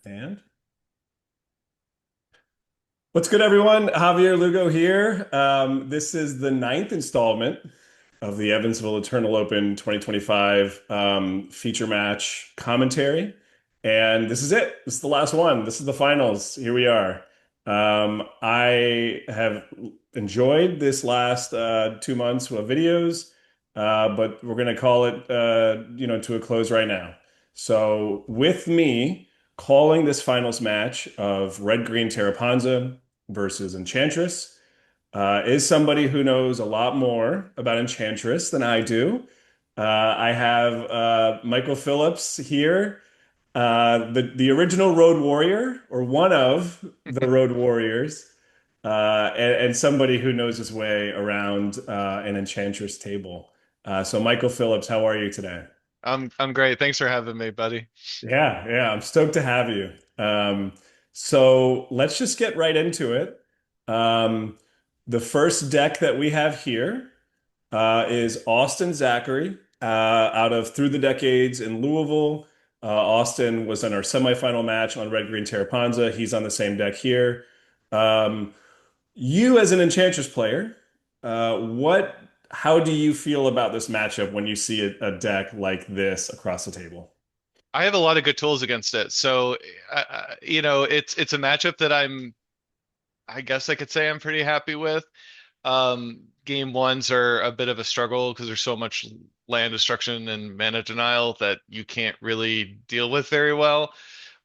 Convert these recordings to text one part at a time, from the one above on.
And what's good, everyone? Javier Lugo here. This is the ninth installment of the Evansville Eternal Open 2025 feature match commentary. And this is it. This is the last one. This is the finals. Here we are. I have enjoyed this last 2 months of videos, but we're going to call it, to a close right now. So with me calling this finals match of Red Green Terraponza versus Enchantress is somebody who knows a lot more about Enchantress than I do. I have Michael Phillips here, the original Road Warrior, or one of the Road Warriors, and somebody who knows his way around an Enchantress table. So, Michael Phillips, how are you today? I'm great. Thanks for having me, buddy. Yeah, I'm stoked to have you. So let's just get right into it. Um, the first deck that we have here is Austin Zachary out of Through the Decades in Louisville. Austin was in our semifinal match on Red Green Terraponza. He's on the same deck here. Um, you, as an Enchantress player, what? How do you feel about this matchup when you see a deck like this across the table? I have a lot of good tools against it. So, it's a matchup that I guess I could say I'm pretty happy with. Game ones are a bit of a struggle because there's so much land destruction and mana denial that you can't really deal with very well.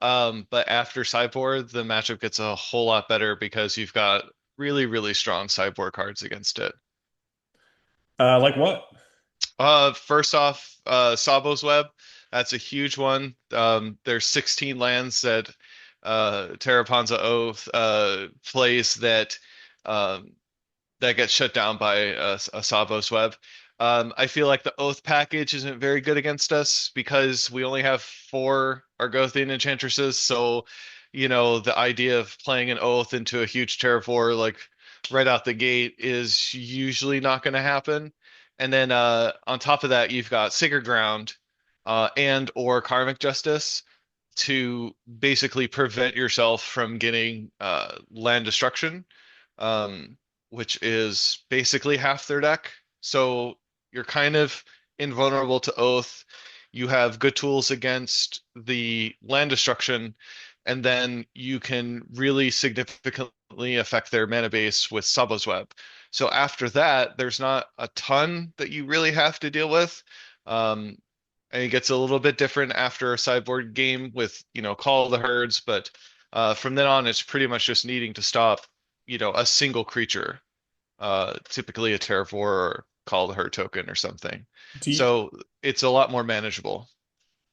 But after sideboard, the matchup gets a whole lot better because you've got really, really strong sideboard cards against it. Like what? First off, Sabo's Web. That's a huge one. There's 16 lands that Terraponza Oath plays um, that gets shut down by a Sabo's Web. I feel like the Oath package isn't very good against us because we only have four Argothian Enchantresses. So, the idea of playing an Oath into a huge Terrafor like right out the gate is usually not going to happen. And then on top of that, you've got Sacred Ground and or Karmic Justice to basically prevent yourself from getting land destruction, um, which is basically half their deck. So you're kind of invulnerable to Oath. You have good tools against the land destruction, and then you can really significantly affect their mana base with Sabo's Web. So after that, there's not a ton that you really have to deal with. Um, and it gets a little bit different after a sideboard game with, Call of the Herds, but from then on, it's pretty much just needing to stop, a single creature, typically a Terrafor or Call of the Herd token or something. Do you, So it's a lot more manageable.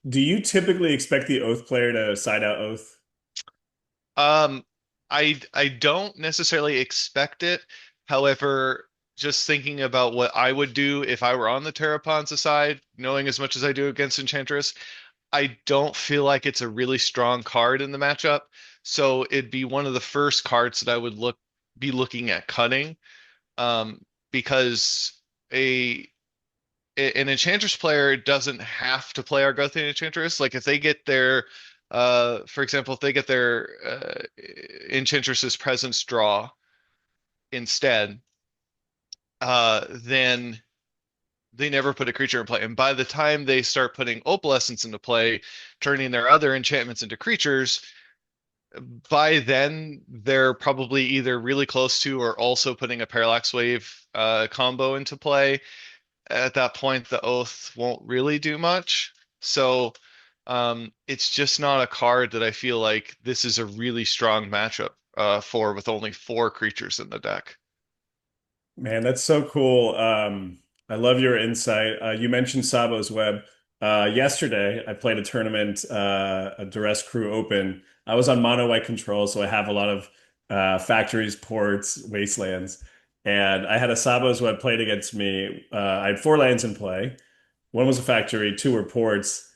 do you typically expect the Oath player to side out Oath? Um, I don't necessarily expect it. However, just thinking about what I would do if I were on the Terraponza side, knowing as much as I do against Enchantress, I don't feel like it's a really strong card in the matchup. So it'd be one of the first cards that I would be looking at cutting, because a an Enchantress player doesn't have to play Argothian Enchantress. Like if they get their, for example, if they get their Enchantress's Presence draw instead, then they never put a creature in play. And by the time they start putting Opalescence into play, turning their other enchantments into creatures, by then they're probably either really close to or also putting a Parallax Wave combo into play. At that point, the Oath won't really do much. So it's just not a card that I feel like this is a really strong matchup for with only four creatures in the deck. Man, that's so cool. I love your insight. You mentioned Sabo's Web. Yesterday, I played a tournament, a Duress Crew Open. I was on mono white control, so I have a lot of factories, ports, wastelands, and I had a Sabo's Web played against me. I had four lands in play. One was a factory, two were ports,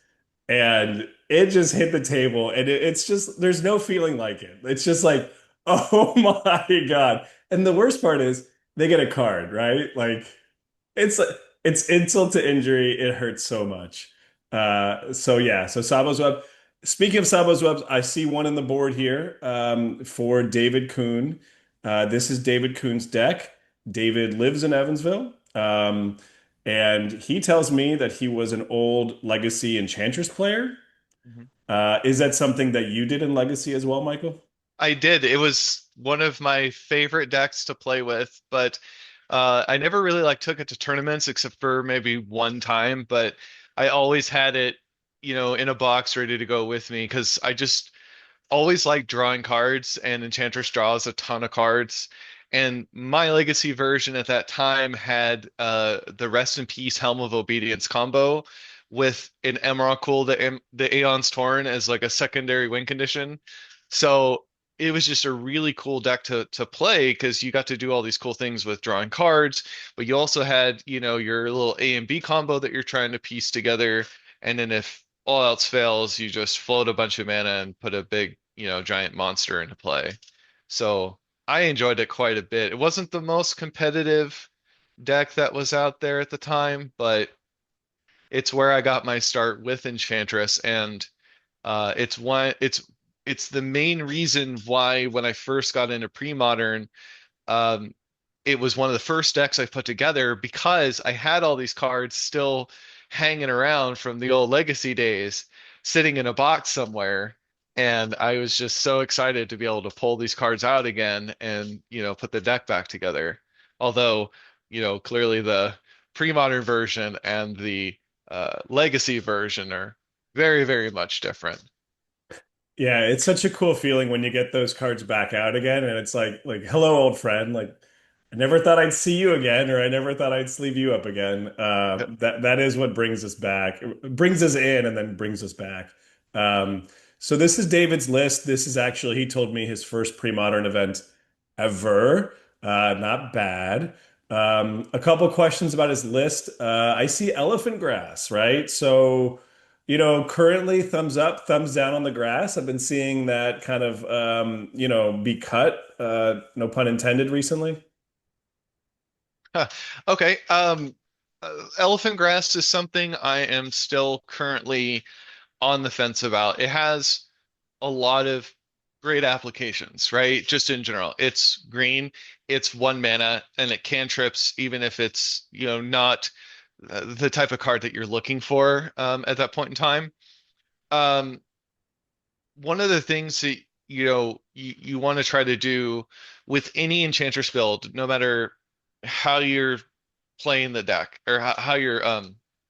and it just hit the table. And it's just there's no feeling like it. It's just like, oh my God. And the worst part is they get a card, right? Like it's it's insult to injury. It hurts so much. So yeah, so Sabo's Web. Speaking of Sabo's webs, I see one in the board here for David Koon. This is David Koon's deck. David lives in Evansville, and he tells me that he was an old Legacy Enchantress player. Mhm. Is that something that you did in Legacy as well, Michael? I did. It was one of my favorite decks to play with, but I never really like took it to tournaments except for maybe one time, but I always had it, in a box ready to go with me because I just always liked drawing cards, and Enchantress draws a ton of cards. And my Legacy version at that time had the Rest in Peace Helm of Obedience combo with an Emrakul, the Aeon's Torn, as like a secondary win condition. So it was just a really cool deck to play because you got to do all these cool things with drawing cards, but you also had, your little A and B combo that you're trying to piece together. And then if all else fails, you just float a bunch of mana and put a big, giant monster into play. So I enjoyed it quite a bit. It wasn't the most competitive deck that was out there at the time, but it's where I got my start with Enchantress, and it's the main reason why when I first got into pre-modern, um, it was one of the first decks I put together because I had all these cards still hanging around from the old Legacy days, sitting in a box somewhere. And I was just so excited to be able to pull these cards out again and, put the deck back together. Although, clearly the pre-modern version and the Legacy version are very, very much different. Yeah, it's such a cool feeling when you get those cards back out again, and it's like, hello, old friend. Like, I never thought I'd see you again, or I never thought I'd sleeve you up again. That is what brings us back. It brings us in and then brings us back. So this is David's list. This is actually, he told me his first pre-modern event ever. Not bad. A couple questions about his list. I see elephant grass, right? So. Currently thumbs up, thumbs down on the grass. I've been seeing that kind of, be cut, no pun intended recently. Huh. Okay. Elephant grass is something I am still currently on the fence about. It has a lot of great applications, right? Just in general. It's green, it's one mana, and it cantrips even if it's, not the type of card that you're looking for at that point in time. Um, One of the things that, you want to try to do with any Enchantress build, no matter how you're playing the deck or how you're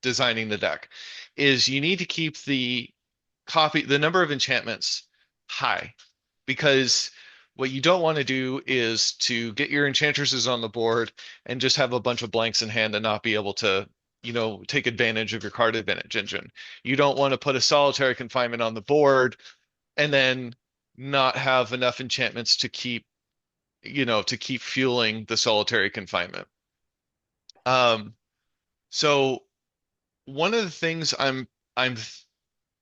designing the deck, is you need to keep the number of enchantments high, because what you don't want to do is to get your enchantresses on the board and just have a bunch of blanks in hand and not be able to, take advantage of your card advantage engine. You don't want to put a solitary confinement on the board and then not have enough enchantments to keep fueling the solitary confinement. Um, so one of the things I'm I'm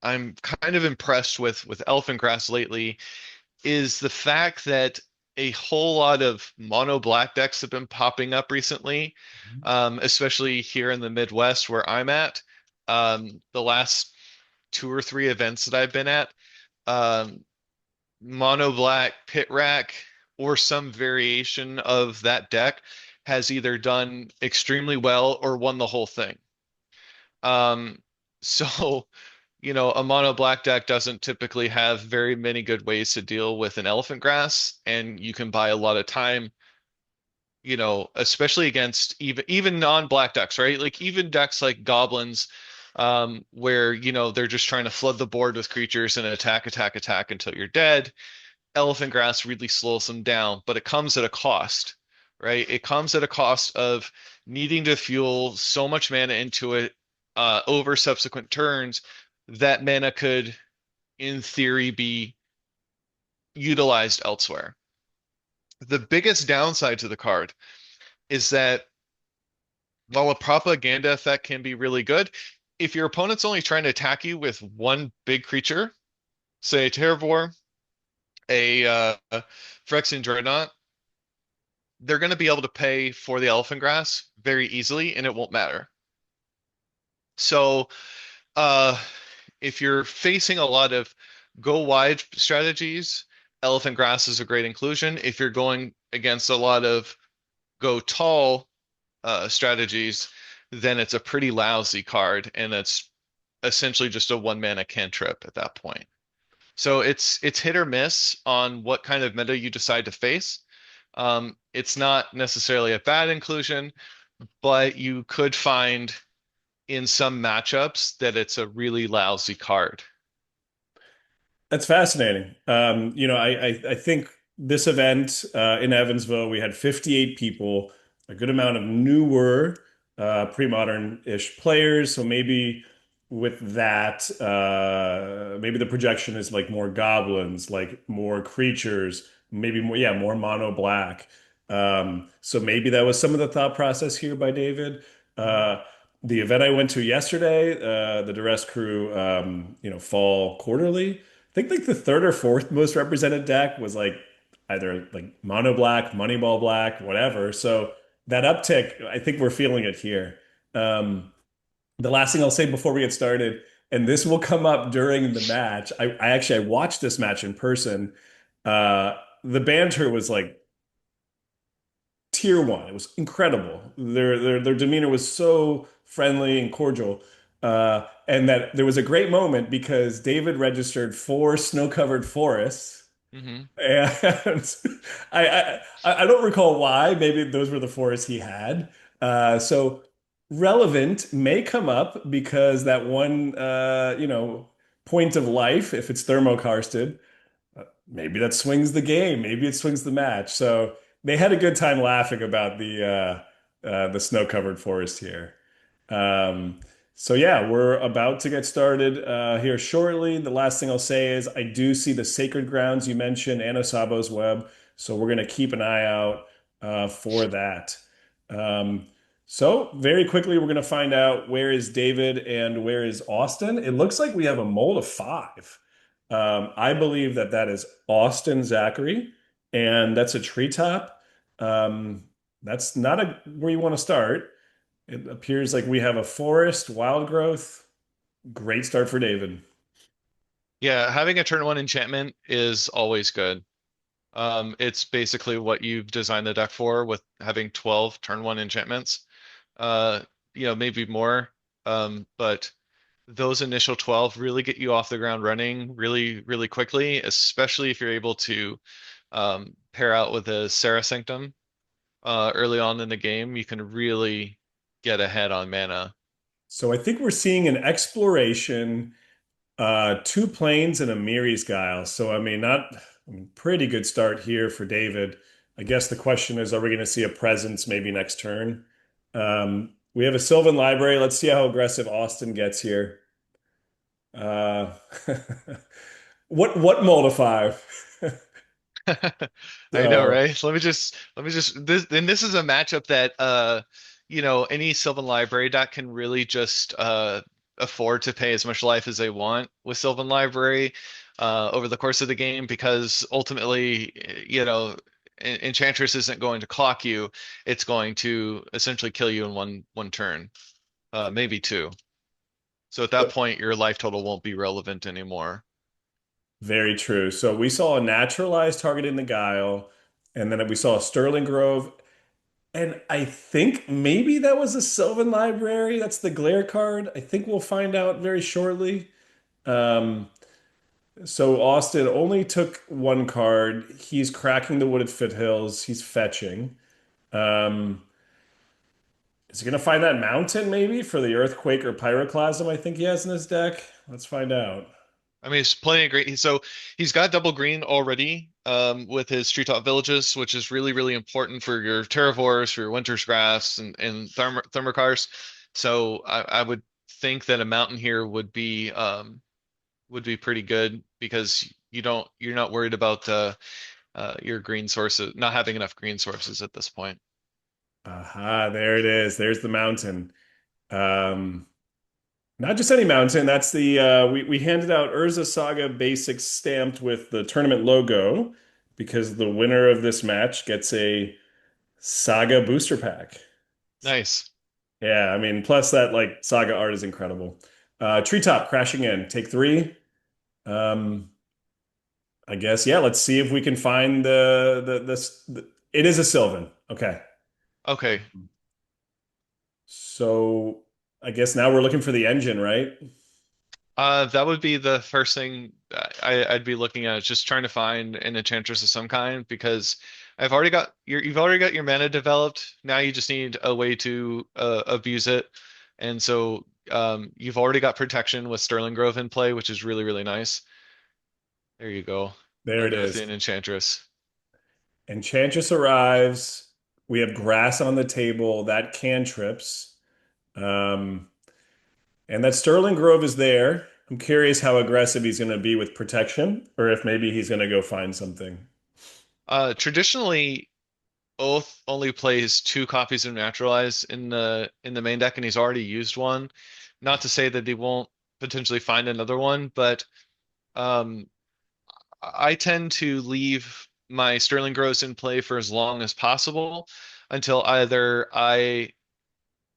kind of impressed with Elephant Grass lately is the fact that a whole lot of mono black decks have been popping up recently, especially here in the Midwest where I'm at. The last two or three events that I've been at, um, mono black pit rack or some variation of that deck has either done extremely well or won the whole thing. Um, so, a mono black deck doesn't typically have very many good ways to deal with an elephant grass, and you can buy a lot of time, especially against even non-black decks, right? Like even decks like goblins, where, they're just trying to flood the board with creatures and attack, attack, attack until you're dead. Elephant grass really slows them down, but it comes at a cost, right? It comes at a cost of needing to fuel so much mana into it over subsequent turns that mana could, in theory, be utilized elsewhere. The biggest downside to the card is that while a propaganda effect can be really good, if your opponent's only trying to attack you with one big creature, say a Terravor, a Phyrexian Dreadnought, they're going to be able to pay for the elephant grass very easily and it won't matter. So, uh, if you're facing a lot of go wide strategies, elephant grass is a great inclusion. If you're going against a lot of go tall strategies, then it's a pretty lousy card, and it's essentially just a one mana cantrip at that point. So it's hit or miss on what kind of meta you decide to face. It's not necessarily a bad inclusion, but you could find in some matchups that it's a really lousy card. That's fascinating. I think this event in Evansville, we had 58 people, a good amount of newer, pre-modern-ish players. So maybe with that, maybe the projection is like more goblins, like more creatures, maybe more, yeah, more mono black. So maybe that was some of the thought process here by David. Mhm. The event I went to yesterday, the Duress Crew, fall quarterly. I think like the third or fourth most represented deck was like either like mono black, moneyball black, whatever. So that uptick, I think we're feeling it here. Um, the last thing I'll say before we get started, and this will come up during the match. I watched this match in person. The banter was like tier one. It was incredible. Their demeanor was so friendly and cordial. And that there was a great moment because David registered four snow-covered forests. Mhm. And I don't recall why. Maybe those were the forests he had. So relevant may come up because that one point of life, if it's thermokarsted, maybe that swings the game. Maybe it swings the match. So they had a good time laughing about the snow-covered forest here. Um, so yeah, we're about to get started here shortly. The last thing I'll say is I do see the sacred grounds you mentioned and Osabo's web, so we're going to keep an eye out for that. Um, so very quickly, we're going to find out where is David and where is Austin. It looks like we have a mold of five. I believe that that is Austin Zachary, and that's a treetop. Um, that's not where you want to start. It appears like we have a forest, wild growth. Great start for David. Yeah, having a turn one enchantment is always good. It's basically what you've designed the deck for with having 12 turn one enchantments. Uh, maybe more. But those initial 12 really get you off the ground running really, really quickly, especially if you're able to pair out with a Serra Sanctum early on in the game. You can really get ahead on mana. So I think we're seeing an exploration, two planes and a Miri's Guile. So I mean, not I mean, pretty good start here for David. I guess the question is, are we going to see a presence maybe next turn? We have a Sylvan Library. Let's see how aggressive Austin gets here. Uh, what mold of five? I know, So, right? So let me just this and this is a matchup that any Sylvan Library deck can really just afford to pay as much life as they want with Sylvan Library over the course of the game because ultimately, Enchantress isn't going to clock you. It's going to essentially kill you in one turn, maybe two. So at that point, your life total won't be relevant anymore. very true. So we saw a naturalized target in the Guile, and then we saw a Sterling Grove. And I think maybe that was a Sylvan Library. That's the Glare card. I think we'll find out very shortly. Um, so Austin only took one card. He's cracking the Wooded Foothills. He's fetching. Um, is he going to find that mountain maybe for the Earthquake or Pyroclasm I think he has in his deck? Let's find out. I mean, he's playing a great. So he's got double green already with his treetop villages, which is really, really important for your terravores, for your winter's grass, and thermocars. So I would think that a mountain here would be pretty good because you're not worried about your green sources not having enough green sources at this point. Aha, there it is. There's the mountain. Um, Not just any mountain. That's the we handed out Urza Saga Basics stamped with the tournament logo because the winner of this match gets a Saga booster pack. Nice. Yeah, I mean, plus that like Saga art is incredible. Treetop crashing in. Take three. Um, I guess, yeah, let's see if we can find it is a Sylvan. Okay. Okay. So I guess now we're looking for the engine, right? That would be the first thing I'd be looking at, is just trying to find an enchantress of some kind because you've already got your mana developed. Now you just need a way to abuse it, and so you've already got protection with Sterling Grove in play, which is really really nice. There you go, There it is. Argothian Enchantress. Enchantress arrives. We have grass on the table. That cantrips. Um, and that Sterling Grove is there. I'm curious how aggressive he's going to be with protection, or if maybe he's going to go find something. Traditionally, Oath only plays two copies of Naturalize in the main deck, and he's already used one. Not to say that he won't potentially find another one, but um, I tend to leave my Sterling Gross in play for as long as possible until either I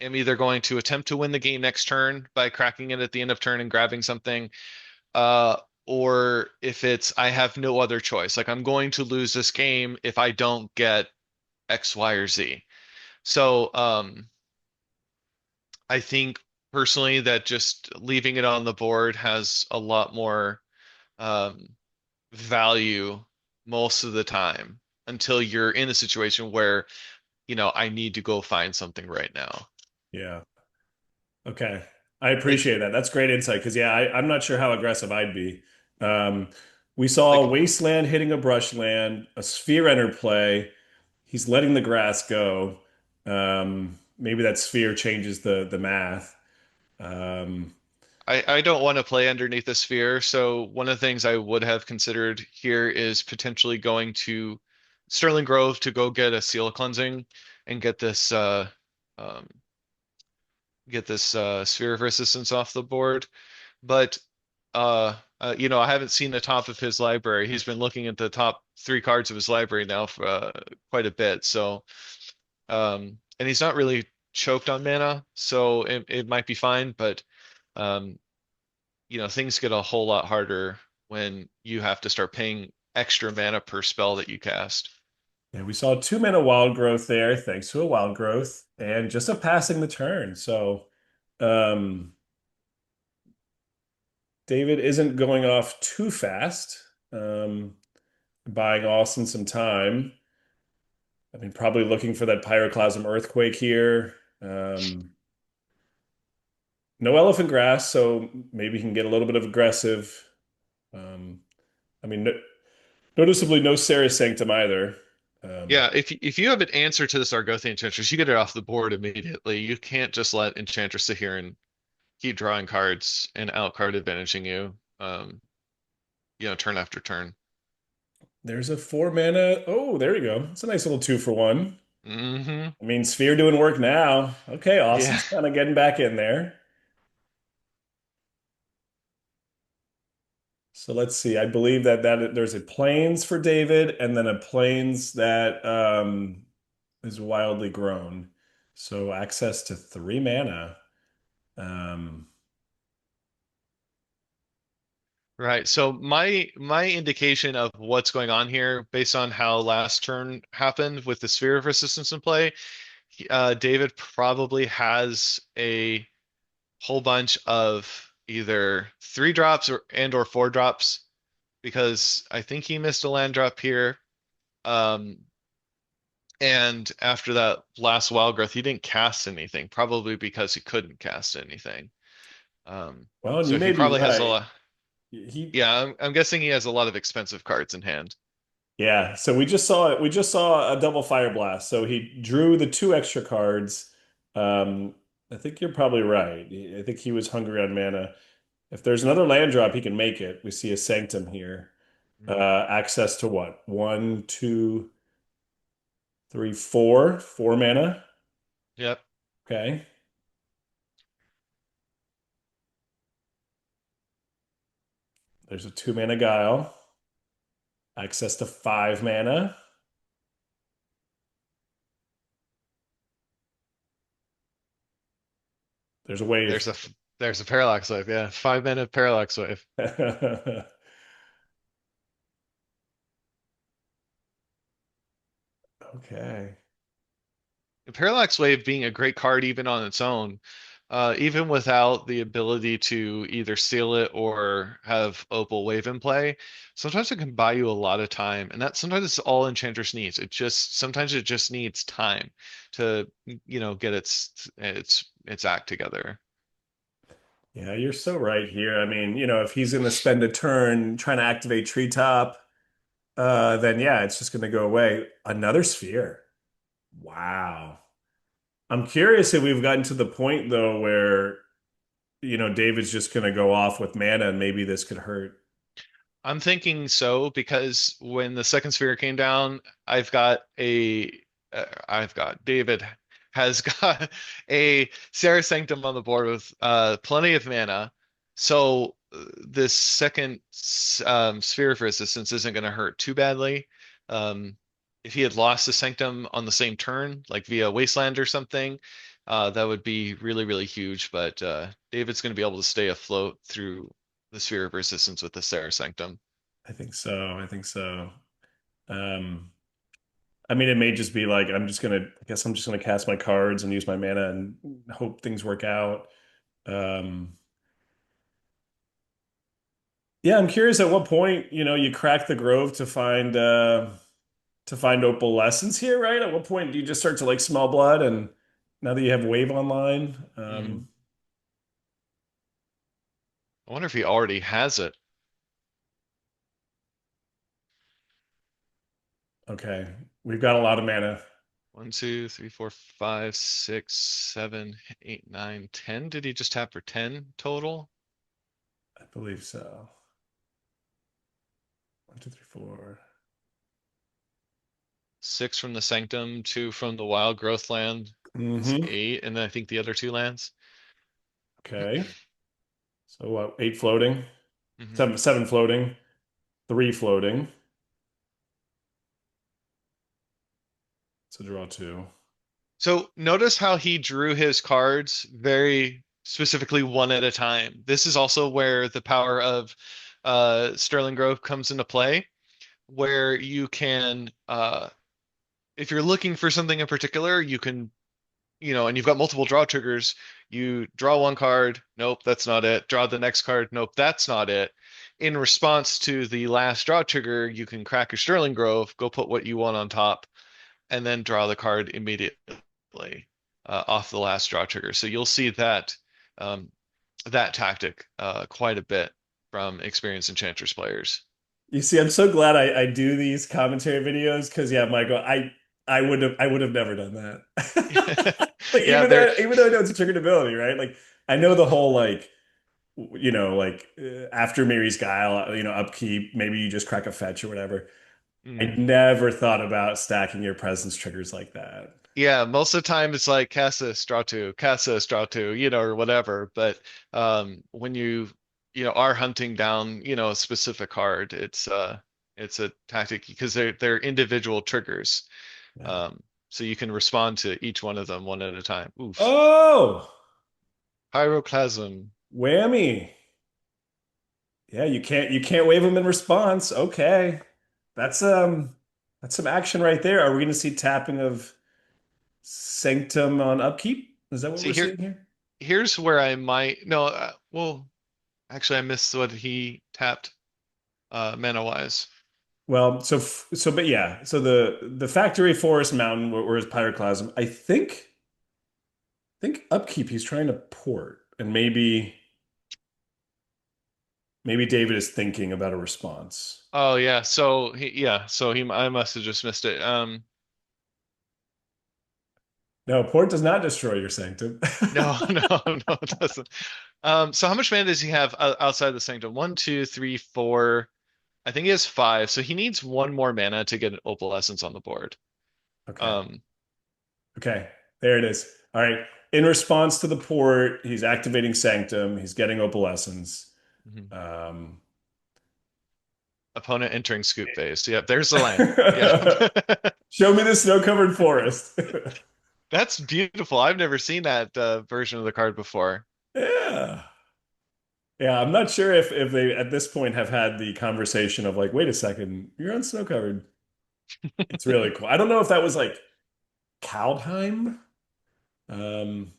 am either going to attempt to win the game next turn by cracking it at the end of turn and grabbing something, uh, or if it's I have no other choice. Like I'm going to lose this game if I don't get X, Y, or Z. So I think personally that just leaving it on the board has a lot more um, value most of the time until you're in a situation where, I need to go find something right now. Yeah. Okay. I Like appreciate that. That's great insight because, yeah, I'm not sure how aggressive I'd be. Um, we saw a like wasteland hitting a brushland, a sphere enter play. He's letting the grass go. Maybe that sphere changes the math. Um, I don't want to play underneath the sphere, so one of the things I would have considered here is potentially going to Sterling Grove to go get a seal cleansing and um, get this sphere of resistance off the board. But I haven't seen the top of his library. He's been looking at the top three cards of his library now for quite a bit. So, and he's not really choked on mana, so it might be fine. But um, things get a whole lot harder when you have to start paying extra mana per spell that you cast. yeah, we saw two mana wild growth there, thanks to a wild growth, and just a passing the turn. So um, David isn't going off too fast, buying Austin some time. I mean, probably looking for that pyroclasm earthquake here. No elephant grass, so maybe he can get a little bit of aggressive. Um, I mean, noticeably no Sarah Sanctum either. Um, Yeah, if you have an answer to this Argothian Enchantress, you get it off the board immediately. You can't just let Enchantress sit here and keep drawing cards and out card advantaging you, turn after turn. there's a four mana. Oh, there you go. It's a nice little two for one. Hmm. I mean, Sphere doing work now. Okay, Yeah. Austin's kind of getting back in there. So let's see. I believe that there's a plains for David, and then a plains that is wildly grown. So access to three mana. Um, Right. So my indication of what's going on here, based on how last turn happened with the Sphere of Resistance in play, David probably has a whole bunch of either three drops or four drops because I think he missed a land drop here. Um, and after that last wild growth, he didn't cast anything, probably because he couldn't cast anything. Um, well, and you so may he be probably has a right. lot. He Yeah, I'm guessing he has a lot of expensive cards in hand. Yeah, so we just saw it. We just saw a double fire blast. So he drew the two extra cards. Um, I think you're probably right. I think he was hungry on mana. If there's another land drop, he can make it. We see a Sanctum here. Mhm. Access to what? One, two, three, four. Four mana. Yep. Okay. There's a two mana Guile. Access to five mana. There's a There's wave. There's a parallax wave. Yeah, 5 minute parallax wave. Okay. The parallax wave being a great card even on its own, even without the ability to either seal it or have Opal wave in play, sometimes it can buy you a lot of time, and that sometimes is all Enchantress needs. It just sometimes it just needs time to get its act together. Yeah, you're so right here. I mean, if he's going to spend a turn trying to activate Treetop, then yeah, it's just going to go away. Another sphere. Wow. I'm curious if we've gotten to the point though where, David's just going to go off with mana and maybe this could hurt. I'm thinking so because when the second sphere came down, I've got David has got a Sarah Sanctum on the board with plenty of mana. So this second sphere of resistance isn't going to hurt too badly. Um, if he had lost the Sanctum on the same turn, like via Wasteland or something, that would be really, really huge. But David's going to be able to stay afloat through the sphere of resistance with the Sarah Sanctum. I think so. I think so. Um, I mean, it may just be like I guess I'm just gonna cast my cards and use my mana and hope things work out. Um, yeah, I'm curious at what point, you crack the grove to find opalescence here, right? At what point do you just start to like smell blood and now that you have wave online? Hmm. I wonder if he already has it. Okay. We've got a lot of mana. One, two, three, four, five, six, seven, eight, nine, 10. Did he just tap for 10 total? I believe so. One, two, three, four. Six from the Sanctum, two from the Wild Growth Land is Mm-hmm. eight, and then I think the other two lands. Okay. So what? Eight floating, Hmm. seven floating, three floating. So draw two. So notice how he drew his cards very specifically one at a time. This is also where the power of Sterling Grove comes into play, where you can if you're looking for something in particular, you can, and you've got multiple draw triggers, you draw one card, nope, that's not it. Draw the next card, nope, that's not it. In response to the last draw trigger, you can crack your Sterling Grove, go put what you want on top, and then draw the card immediately off the last draw trigger. So you'll see um, that tactic quite a bit from experienced Enchantress players. You see, I'm so glad I do these commentary videos because yeah, Michael, I would have never done that. Like Yeah, even though I know it's a triggered ability, right? Like I know the whole like like after Mary's Guile, upkeep, maybe you just crack a fetch or whatever. I mm, never thought about stacking your presence triggers like that. yeah, most of the time it's like cast this, draw two, cast this, draw two, or whatever. But when you are hunting down, a specific card, it's a tactic because they're individual triggers. Yeah. Um, so you can respond to each one of them one at a time. Oof. Oh, Pyroclasm. whammy. Yeah, you can't wave them in response. Okay. That's that's some action right there. Are we gonna see tapping of Sanctum on upkeep? Is that what See we're here, seeing here? here's where I might no, well, actually I missed what he tapped mana wise. Well, but yeah, so the factory forest mountain where is pyroclasm. I think upkeep he's trying to port, and maybe David is thinking about a response. Oh yeah, so he I must have just missed it. No, port does not destroy your sanctum. No, no, no, it doesn't. So how much mana does he have outside the sanctum? One, two, three, four. I think he has five, so he needs one more mana to get an opalescence on the board. Okay. Um, Okay. There it is. All right. In response to the port, he's activating sanctum. He's getting opalescence. mhm. Um, Opponent entering scoop phase. Yep, there's the land. Yeah. Show me the snow-covered forest. That's beautiful. I've never seen that version of the card before. Yeah. Yeah, I'm not sure if they at this point have had the conversation of like, wait a second, you're on snow covered. It's really cool. I don't know if that was like Kaldheim. Um,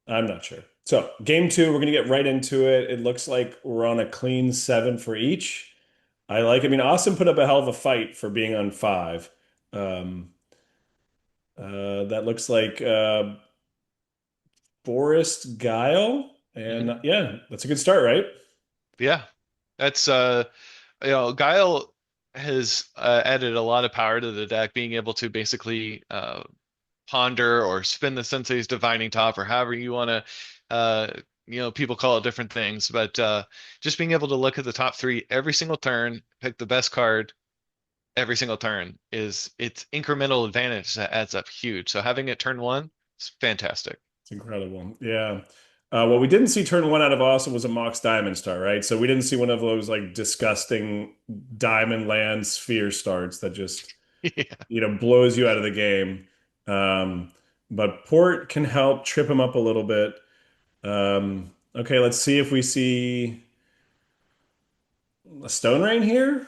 I'm not sure. So game two, we're gonna get right into it. It looks like we're on a clean seven for each. I like. I mean, Austin put up a hell of a fight for being on five. Um, that looks like Forest Guile, Hmm. and yeah, that's a good start, right? Yeah, that's Guile has added a lot of power to the deck, being able to basically ponder or spin the Sensei's Divining Top or however you want to, people call it different things, but just being able to look at the top three every single turn, pick the best card every single turn is it's incremental advantage that adds up huge. So having it turn one is fantastic. It's incredible. Yeah. What we didn't see turn one out of Austin was a Mox Diamond Star, right? So we didn't see one of those like disgusting diamond land sphere starts that just, Yeah. blows you out of the game. Um, but Port can help trip him up a little bit. Okay, let's see if we see a Stone Rain here,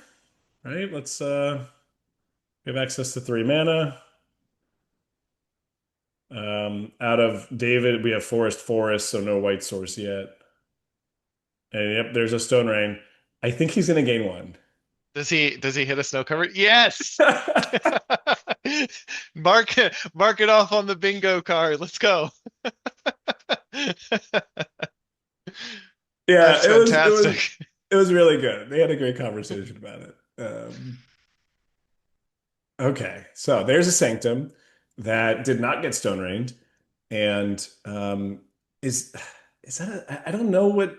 right? Let's we have access to three mana. Out of David, we have Forest, so no white source yet. And yep, there's a Stone Rain. I think he's gonna gain one. Does he hit a snow cover? Yes. Mark it off on the bingo card. Let's go. Yeah, That's it was fantastic. it was really good. They had a great conversation about it. Okay, so there's a Sanctum that did not get Stone Rained, and is is that I don't know what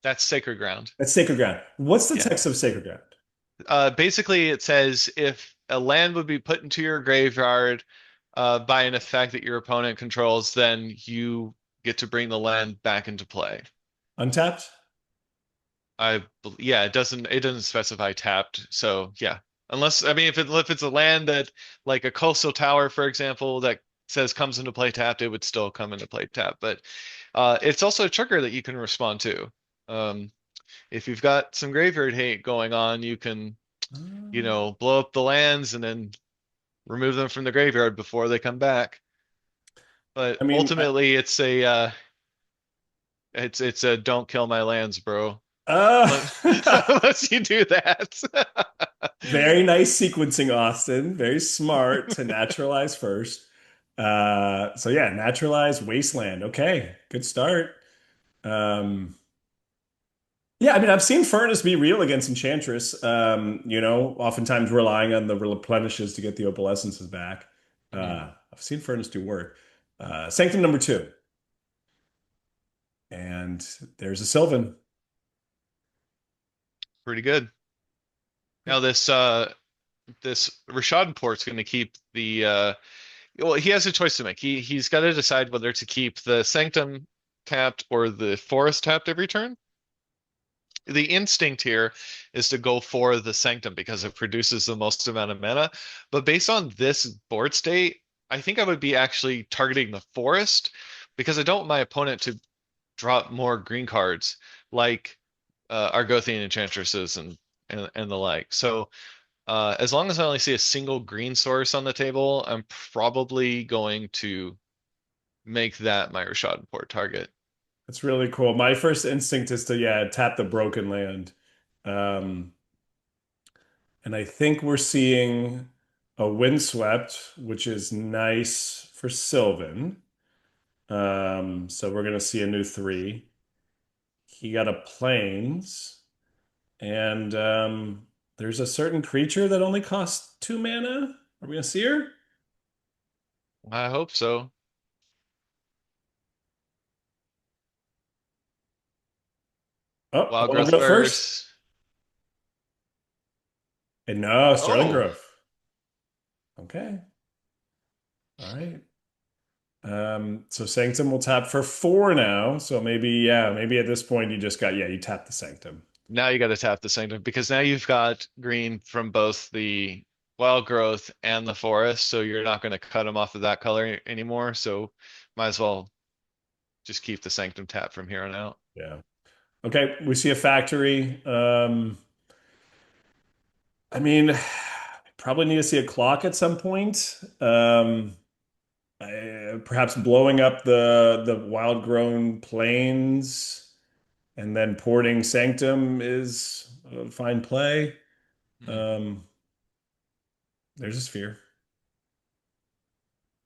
That's sacred ground. that's Sacred Ground. What's the Yeah. text of Sacred Ground? Basically, it says if a land would be put into your graveyard by an effect that your opponent controls, then you get to bring the land back into play. Untapped? Yeah, it doesn't specify tapped, so yeah. Unless I mean if it's a land that like a coastal tower, for example, that says comes into play tapped, it would still come into play tapped. But it's also a trigger that you can respond to. Um, if you've got some graveyard hate going on, you can, blow up the lands and then remove them from the graveyard before they come back. But I mean, ultimately, it's a don't kill my lands, bro. uh, Unless you do that. very nice sequencing, Austin. Very smart to naturalize first. So yeah, naturalize Wasteland. Okay, good start. Um, yeah, I mean, I've seen Furnace be real against Enchantress. Oftentimes relying on the replenishes to get the opalescences back. Mhm. I've seen Furnace do work. Sanctum number two, and there's a Sylvan. Pretty good. Now this Rashad Port's going to keep the well, he has a choice to make. He's got to decide whether to keep the Sanctum tapped or the Forest tapped every turn. The instinct here is to go for the Sanctum because it produces the most amount of mana. But based on this board state, I think I would be actually targeting the Forest because I don't want my opponent to drop more green cards like Argothian Enchantresses and the like. So as long as I only see a single green source on the table, I'm probably going to make that my Rashad Port target. That's really cool. My first instinct is to, yeah, tap the broken land. Um, and I think we're seeing a Windswept, which is nice for Sylvan. So we're going to see a new three. He got a Plains, and there's a certain creature that only costs two mana. Are we going to see her? I hope so. Oh, Wild Golden Growth Growth first. Burst. And no, Sterling Oh, Grove. Okay. All right. So Sanctum will tap for four now. So maybe, yeah, maybe at this point you just got, yeah, you tap the Sanctum. now you got to tap the Sanctum because now you've got green from both the Wild Growth and the Forest, so you're not going to cut them off of that color anymore. So might as well just keep the Sanctum tap from here on out. Yeah. Okay, we see a factory. I mean, probably need to see a clock at some point. Perhaps blowing up the wild grown plains and then porting Sanctum is a fine play. Hmm. Um, there's a sphere.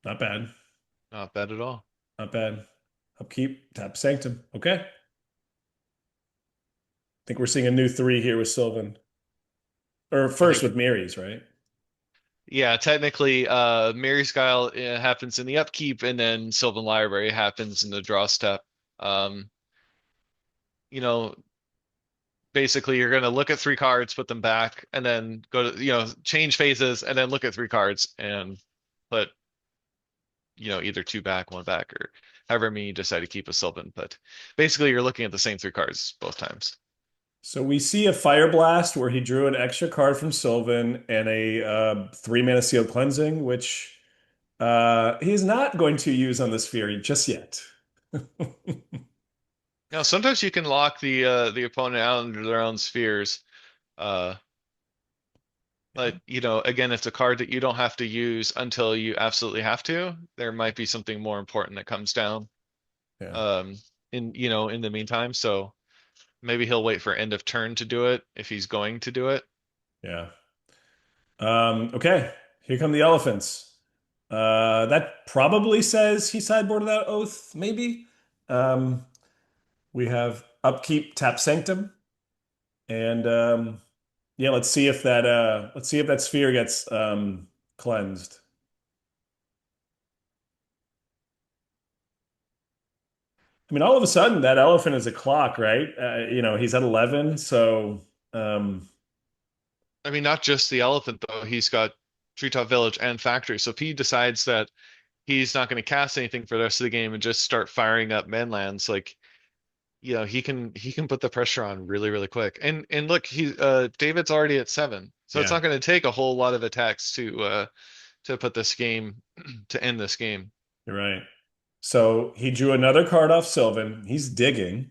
Not bad. Not bad at all. Not bad. Upkeep, tap Sanctum. Okay. I think we're seeing a new three here with Sylvan. Or I first think, with Miris, right? yeah, technically, Mary's Guile happens in the upkeep, and then Sylvan Library happens in the draw step. Um, you know, basically, you're going to look at three cards, put them back, and then go to, change phases, and then look at three cards and put, either two back, one back, or however many you decide to keep a Sylvan. But basically, you're looking at the same three cards both times. So we see a Fire Blast where he drew an extra card from Sylvan and a 3 mana Sealed Cleansing, which he's not going to use on the sphere just yet. Now, sometimes you can lock the opponent out under their own spheres. Uh, Yeah, but again, it's a card that you don't have to use until you absolutely have to. There might be something more important that comes down yeah, um, in the meantime. So maybe he'll wait for end of turn to do it if he's going to do it. yeah. Okay, here come the elephants. That probably says he sideboarded that oath, maybe. Um, we have upkeep, tap sanctum, and yeah, let's see if that sphere gets cleansed. I mean, all of a sudden that elephant is a clock, right? He's at 11, so um, I mean, not just the elephant though. He's got Treetop Village and Factory. So if he decides that he's not going to cast anything for the rest of the game and just start firing up manlands, like he can put the pressure on really really quick. And look, David's already at 7, so it's yeah, not going to take a whole lot of attacks to put this game to end this game. you're right. So he drew another card off Sylvan. He's digging.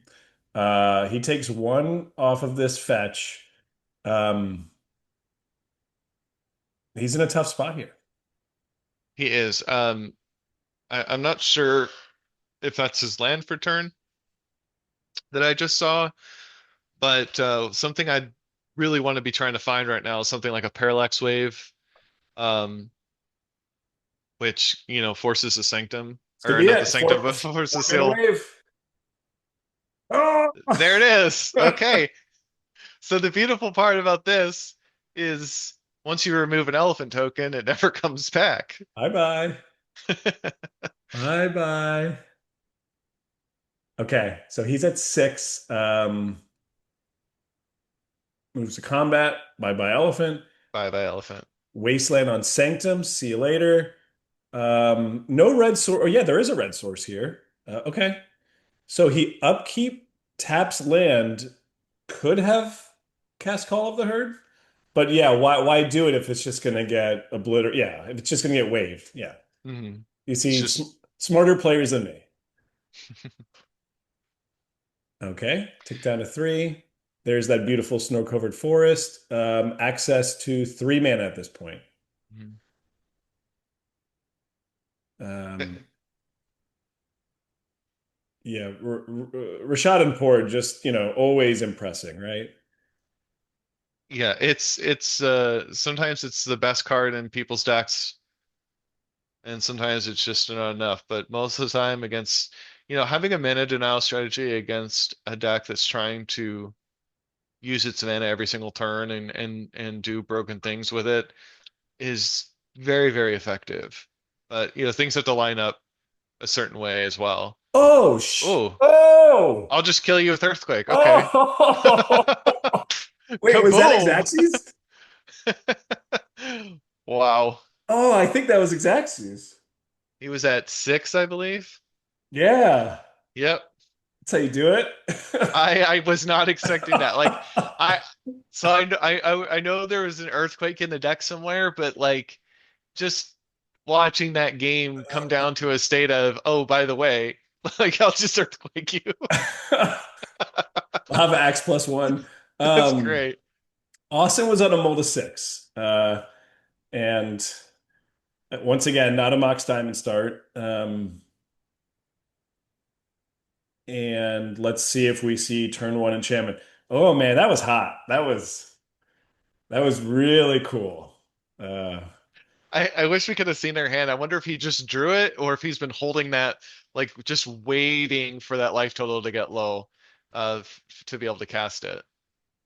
He takes one off of this fetch. Um, he's in a tough spot here. He is. I'm not sure if that's his land for turn that I just saw, but something I really want to be trying to find right now is something like a Parallax Wave, um, which forces the Sanctum, This could or be not the it. Sanctum, but forces the 4 mana Seal. wave. Oh! There it is. Okay. So the beautiful part about this is once you remove an elephant token, it never comes back. Bye bye. Bye bye. Okay, so he's at 6. Moves to combat. Bye bye elephant. Bye bye elephant. Wasteland on Sanctum. See you later. No red source. Oh, yeah, there is a red source here. Okay. So he upkeep taps land, could have cast Call of the Herd. But yeah, why do it if it's just gonna get obliterated? Yeah, if it's just gonna get waived. Yeah. Hmm. You It's see just smarter players than me. Okay, tick down to 3. There's that beautiful snow-covered forest. Access to 3 mana at this point. Mhm. Um, yeah, Rashad and Port just, always impressing, right? Yeah, it's sometimes it's the best card in people's decks, and sometimes it's just not enough. But most of the time against, having a mana denial strategy against a deck that's trying to use its mana every single turn and do broken things with it is very, very effective. But things have to line up a certain way as well. Oh, Oh, oh, I'll just kill you with Earthquake. Okay. oh! Wait, was that Kaboom! Xaxes? Wow. Oh, I think that was Xaxes. He was at 6, I believe. Yeah, Yep. that's how you do it. I was not expecting that. Like I so I know there was an earthquake in the deck somewhere, but like just watching that game come down to a state of, oh, by the way, like I'll just earthquake you. Lava Axe +1. That's Um, great. Austin was on a mold of six. And once again, not a Mox Diamond start. And let's see if we see turn one enchantment. Oh man, that was hot. That was really cool. Uh, I wish we could have seen their hand. I wonder if he just drew it or if he's been holding that, like just waiting for that life total to get low, to be able to cast it.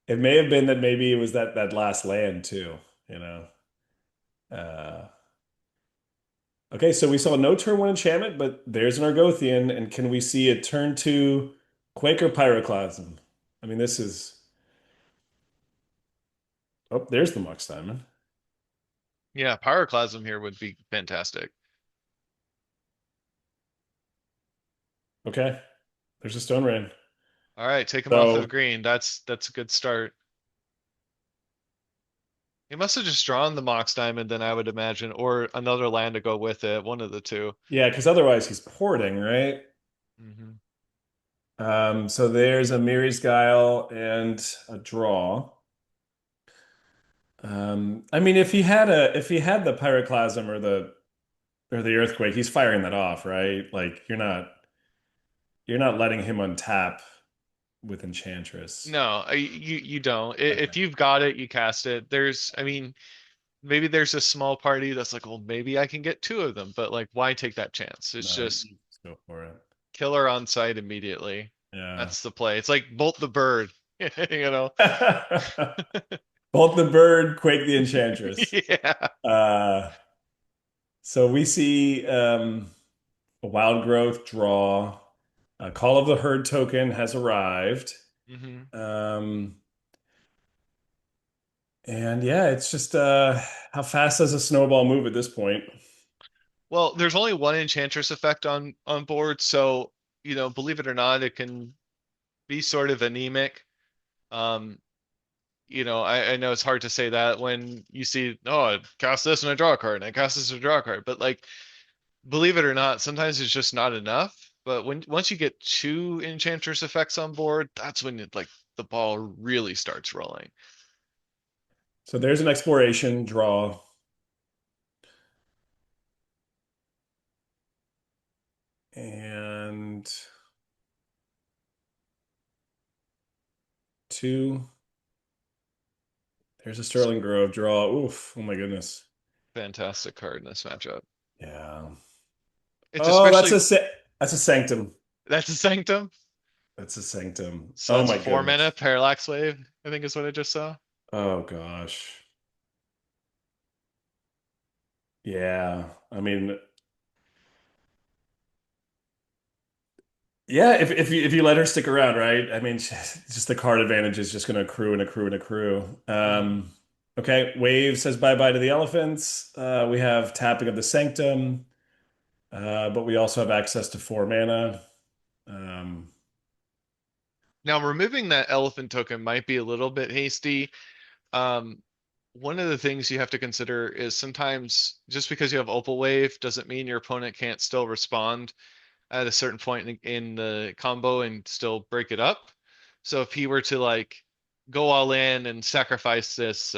it may have been that maybe it was that last land too, you know. Uh, okay, so we saw no turn one enchantment, but there's an Argothian, and can we see a turn two Quaker Pyroclasm? I mean, this is oh, there's the Mux Diamond. Yeah, Pyroclasm here would be fantastic. Okay, there's a Stone Rain. All right, take him off of So green. That's a good start. He must have just drawn the Mox Diamond, then I would imagine, or another land to go with it, one of the two. yeah, because otherwise he's porting, right? Hmm. So there's a Miri's Guile and a draw. I mean, if he had the Pyroclasm or the Earthquake, he's firing that off, right? Like you're not letting him untap with Enchantress. No, you don't. If Okay. you've got it, you cast it. I mean, maybe there's a small party that's like, well, maybe I can get two of them, but like, why take that chance? It's No, just you just go for it. killer on site immediately. Yeah. That's the play. It's like bolt the bird, you know? Bolt the Bird, Quake the Enchantress. Yeah. Uh, so we see a Wild Growth draw. Call of the Herd token has arrived. Hmm. Um, and yeah, it's just how fast does a snowball move at this point? Well, there's only one Enchantress effect on board, so believe it or not, it can be sort of anemic. Um, I know it's hard to say that when you see, oh, I cast this and I draw a card, and I cast this and I draw a card, but like, believe it or not, sometimes it's just not enough. But once you get two Enchantress effects on board, that's when like the ball really starts rolling. So there's an exploration draw, and two. There's a Sterling Grove draw. Oof. Oh my goodness. Fantastic card in this matchup. Yeah. It's Oh, especially that's a Sanctum. that's a Sanctum. That's a Sanctum. So Oh that's my 4 mana goodness. Parallax Wave, I think is what I just saw. Oh gosh. Yeah. I mean, yeah, if you let her stick around, right? I mean, just the card advantage is just going to accrue and accrue and accrue. Hmm. Okay, Wave says bye-bye to the elephants. We have tapping of the Sanctum, but we also have access to 4 mana. Um, Now removing that elephant token might be a little bit hasty. Um, One of the things you have to consider is sometimes just because you have Opal Wave doesn't mean your opponent can't still respond at a certain point in the combo and still break it up. So if he were to like go all in and sacrifice this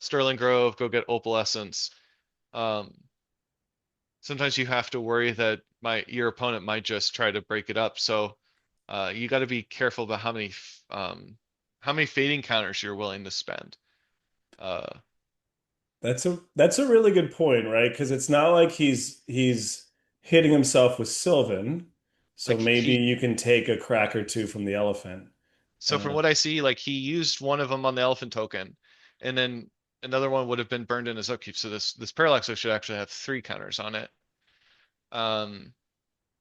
Sterling Grove, go get Opal Essence, um, sometimes you have to worry that your opponent might just try to break it up. So you got to be careful about how many fading counters you're willing to spend. Uh, that's a really good point, right? Because it's not like he's hitting himself with Sylvan, so like maybe he you can take a crack or two from the elephant. So from Uh, what I see, like he used one of them on the elephant token, and then another one would have been burned in his upkeep. So this parallax should actually have three counters on it. Um,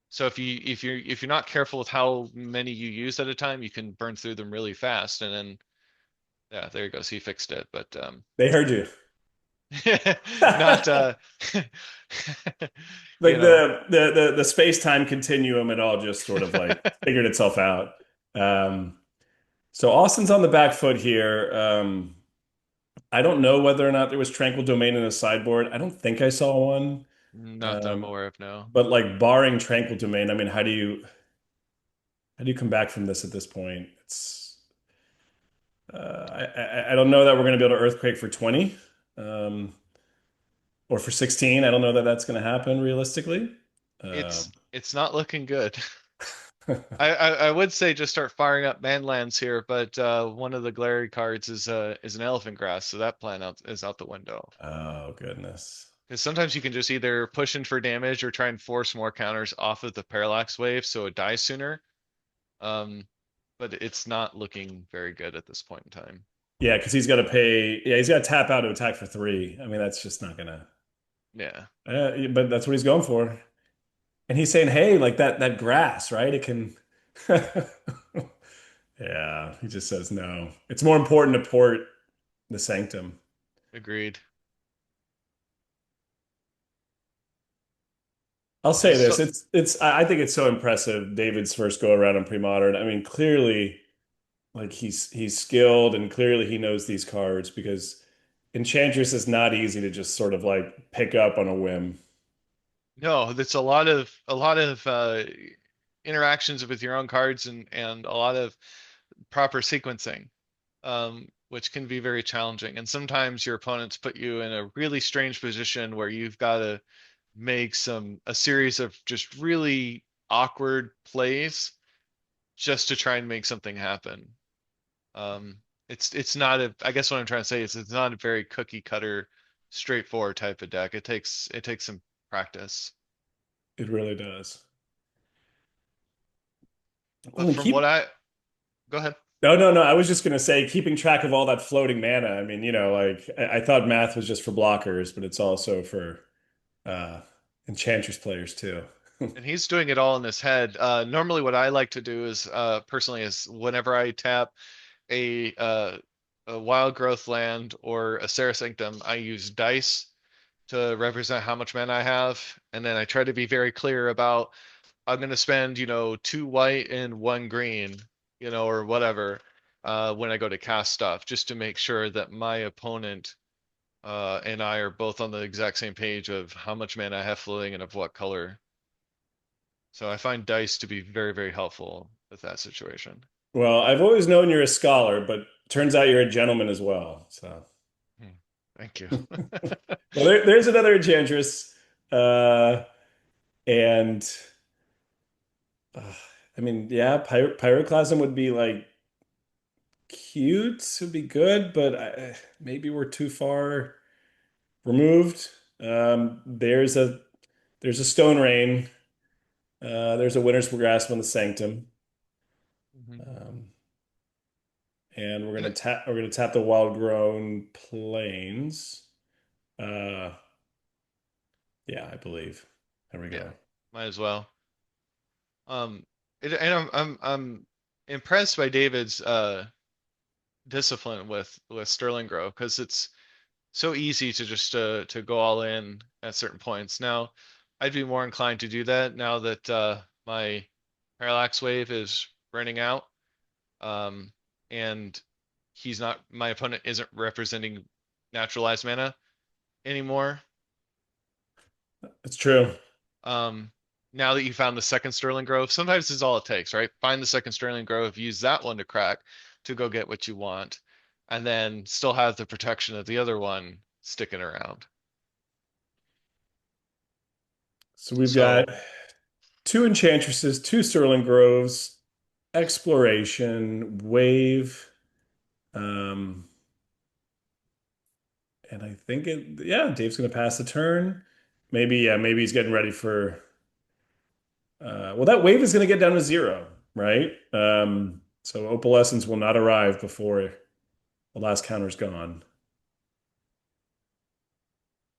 so if you're not careful with how many you use at a time, you can burn through them really fast. And then yeah, there he goes. He fixed it, but they heard you. not you Like know. the space-time continuum, it all just sort of like figured itself out. So Austin's on the back foot here. I don't know whether or not there was Tranquil Domain in his sideboard. I don't think I saw one. Not that I'm Um, aware of now. but like barring Tranquil Domain, I mean, how do you? How do you come back from this at this point? I don't know that we're going to be able to earthquake for 20, um, or for 16. I don't know that that's going to happen realistically. Um, It's not looking good. I would say just start firing up manlands here, but one of the glary cards is an elephant grass, so that plan is out the window. oh goodness. Because sometimes you can just either push in for damage or try and force more counters off of the parallax wave so it dies sooner. Um, but it's not looking very good at this point in time. Yeah, because he's got to pay. Yeah, he's got to tap out to attack for 3. I mean, that's just not gonna. Yeah, But that's what he's going for. And he's saying, "Hey, like that grass, right? It can." Yeah, he just says no. It's more important to port the Sanctum. agreed. I'll And say he's this: still I think it's so impressive. David's first go around on pre-modern. I mean, clearly, like he's skilled, and clearly he knows these cards because Enchantress is not easy to just sort of like pick up on a whim. no, that's a lot of interactions with your own cards and a lot of proper sequencing, which can be very challenging. And sometimes your opponents put you in a really strange position where you've got to make a series of just really awkward plays just to try and make something happen. Um, it's not a I guess what I'm trying to say is it's not a very cookie cutter, straightforward type of deck. It takes some practice. It really does. Well, But and from what keep I go ahead. no. I was just gonna say, keeping track of all that floating mana. I mean, like I thought math was just for blockers, but it's also for uh Enchantress players too. And he's doing it all in his head. Normally, what I like to do is personally is whenever I tap a wild growth land or a Serra Sanctum, I use dice to represent how much mana I have, and then I try to be very clear about I'm going to spend, 2 white and 1 green, or whatever, when I go to cast stuff, just to make sure that my opponent and I are both on the exact same page of how much mana I have floating and of what color. So I find dice to be very, very helpful with that situation. Well, I've always known you're a scholar, but turns out you're a gentleman as well. So, Hmm. Thank you. well, there's another Enchantress, uh, and uh, I mean, yeah, Pyroclasm would be like cute, would be good, but maybe we're too far removed. There's a Stone Rain. There's a Winter's Grasp on the Sanctum. Mhm. Um, and And it, we're gonna tap the Wild Grown Plains. Uh, yeah, I believe. There we yeah, go. might as well. Um, and I'm impressed by David's discipline with Sterling Grove because it's so easy to just to go all in at certain points. Now, I'd be more inclined to do that now that my parallax wave is running out, um, and my opponent isn't representing naturalized mana anymore. It's true. Um, Now that you found the second Sterling Grove, sometimes it's all it takes, right? Find the second Sterling Grove, use that one to crack to go get what you want, and then still have the protection of the other one sticking around. So we've got So two Enchantresses, two Sterling Groves, Exploration, Wave, um, and I think yeah, Dave's gonna pass the turn. Maybe he's getting ready for well, that wave is gonna get down to 0, right? So Opalescence will not arrive before the last counter's gone.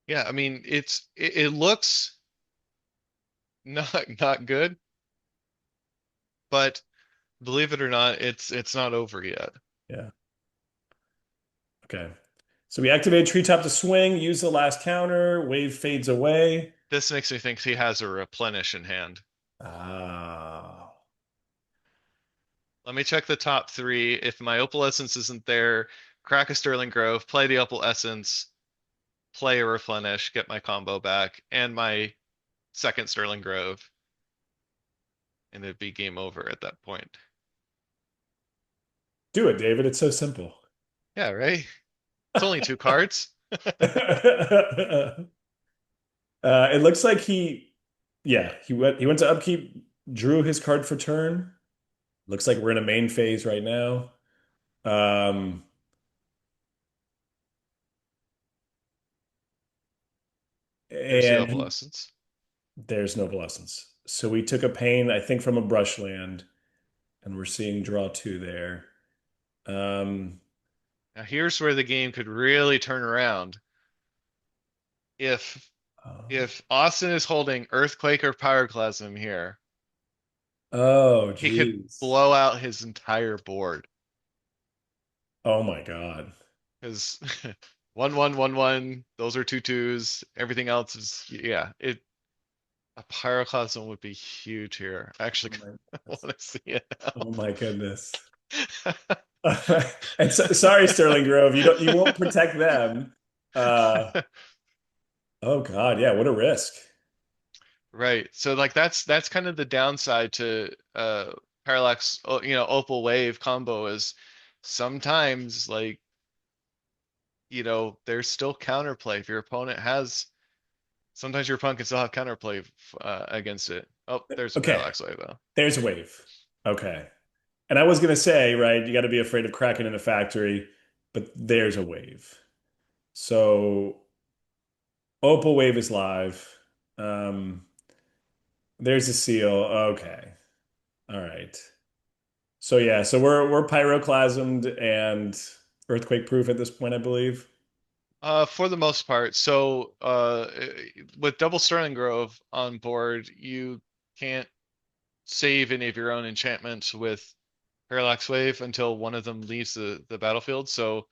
yeah, I mean it looks not good, but believe it or not, it's not over yet. Yeah. Okay. So we activate Treetop to swing, use the last counter, wave fades away. This makes me think he has a replenish in hand. Ah. Let me check the top three. If my Opalescence isn't there, crack a Sterling Grove, play the Opalescence, play a Replenish, get my combo back, and my second Sterling Grove, and it'd be game over at that point. Do it, David. It's so simple. Yeah, right? It's only two cards. It looks like yeah, he went to upkeep, drew his card for turn. Looks like we're in a main phase right now. Um, There's the and opalescence. there's no Blessings. So we took a pain, I think, from a brush land, and we're seeing draw two there. Um, Now here's where the game could really turn around. If oh, if Austin is holding Earthquake or Pyroclasm here, oh, he could geez. blow out his entire board. Oh my God. Because 1 1 1 1, those are two twos. Everything else is yeah. It a Pyroclasm would be huge here. Actually, Oh my I goodness. want to see it Oh my goodness. And so, sorry, Sterling Grove, you won't protect them. Uh, now. oh God, yeah, what a risk. Right. So like that's kind of the downside to parallax, opal wave combo is sometimes like, there's still counterplay. If your opponent has sometimes your opponent can still have counterplay against it. Oh, there's a Okay, parallax wave though. there's a wave. Okay. And I was gonna say, right, you got to be afraid of cracking in a factory, but there's a wave. So Opal Wave is live. Um, there's a seal. Okay. All right. So yeah, so we're pyroclasmed and earthquake proof at this point, I believe. For the most part. So with double Sterling Grove on board, you can't save any of your own enchantments with Parallax Wave until one of them leaves the battlefield. So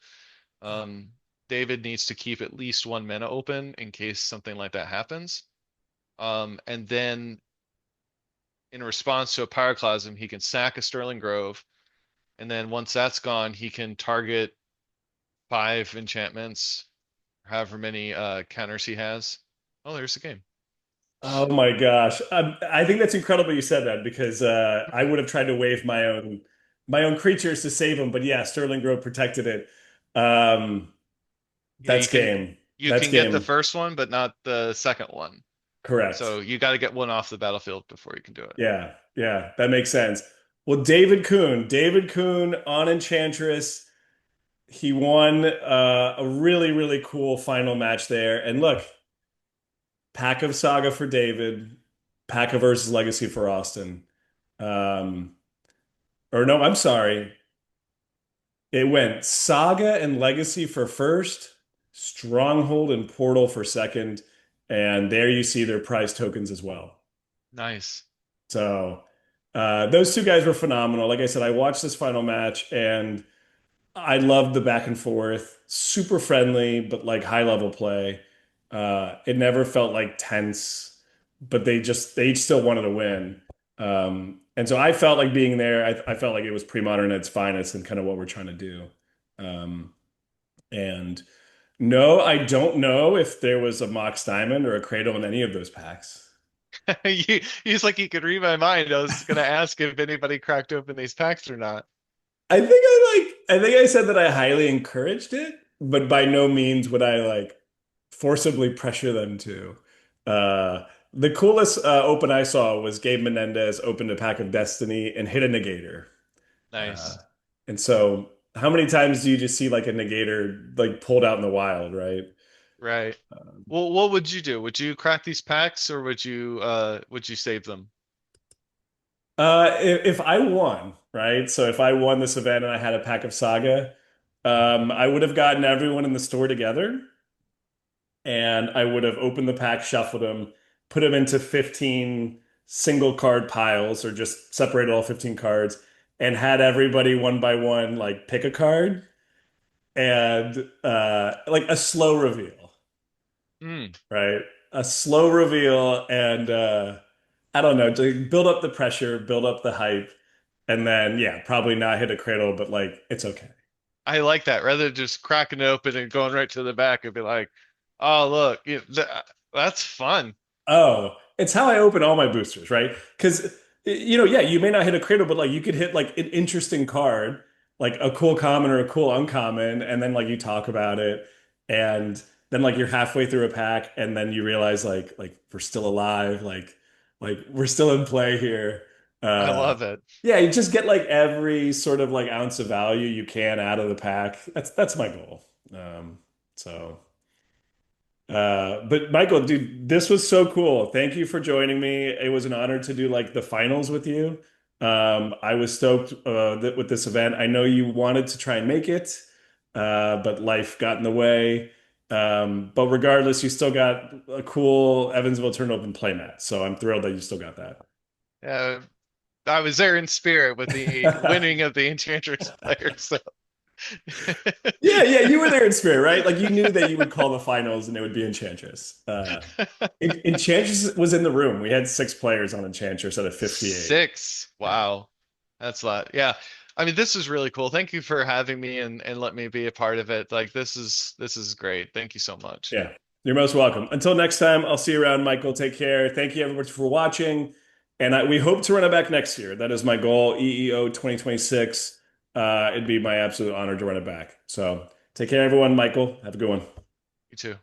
Um, David needs to keep at least one mana open in case something like that happens. And then in response to a Pyroclasm, he can sack a Sterling Grove, and then once that's gone, he can target five enchantments, however many counters he has. Oh, there's the game. Oh my gosh. I think that's incredible you said that because I would have tried to wave my own creatures to save them, but yeah, Sterling Grove protected it. Um, Yeah, that's game. you That's can get the game. first one, but not the second one. Correct. So you got to get one off the battlefield before you can do it. Yeah, yeah, that makes sense. Well, David Koon on Enchantress, he won a really, really cool final match there. And look, pack of Saga for David, pack of versus Legacy for Austin. Um, or no, I'm sorry. It went Saga and Legacy for first, Stronghold and Portal for second, and there you see their prize tokens as well. Nice. So those two guys were phenomenal. Like I said, I watched this final match and I loved the back and forth. Super friendly, but like high level play. It never felt like tense, but they each still wanted to win. And so I felt like being there. I felt like it was pre-modern at its finest and kind of what we're trying to do. Um, and no, I don't know if there was a Mox Diamond or a Cradle in any of those packs. He's like, you could read my mind. I was gonna ask if anybody cracked open these packs or not. I think I said that I highly encouraged it, but by no means would I like forcibly pressure them to. The coolest open I saw was Gabe Menendez opened a pack of Destiny and hit a negator. Uh, Nice. and so how many times do you just see like a negator like pulled out in the wild, right? Right. Well, what would you do? Would you crack these packs or would you save them? If I won, right? So if I won this event and I had a pack of Saga, I would have gotten everyone in the store together and I would have opened the pack, shuffled them, put them into 15 single card piles or just separated all 15 cards and had everybody one by one like pick a card and like a slow reveal, Hmm. right? A slow reveal and I don't know, to build up the pressure, build up the hype, and then yeah, probably not hit a cradle, but like it's okay. I like that. Rather than just cracking it open and going right to the back and be like, oh, look, that's fun. Oh, it's how I open all my boosters, right? Because Yeah, you may not hit a critical, but like you could hit like an interesting card, like a cool common or a cool uncommon, and then like you talk about it, and then like you're halfway through a pack, and then you realize like we're still alive, like we're still in play here. I Uh, love it. yeah, you just get like every sort of like ounce of value you can out of the pack. That's my goal. So. But Michael, dude, this was so cool. Thank you for joining me. It was an honor to do like the finals with you. I was stoked with this event. I know you wanted to try and make it, but life got in the way. But regardless, you still got a cool Evansville Turn Open playmat. So I'm thrilled that you still got Uh, I was there in spirit with the that. winning of the Enchantress player, so Yeah, yeah, you were there in spirit, right? Like you knew that you would call the finals and it would be Enchantress. Enchantress was in the room. We had 6 players on Enchantress out of 58. six. Yeah. Wow. That's a lot. Yeah. I mean, this is really cool. Thank you for having me and let me be a part of it. Like this is great. Thank you so much. Yeah. You're most welcome. Until next time, I'll see you around, Michael. Take care. Thank you everybody for watching. And we hope to run it back next year. That is my goal, EEO 2026. It'd be my absolute honor to run it back. So take care, everyone. Michael, have a good one. You too.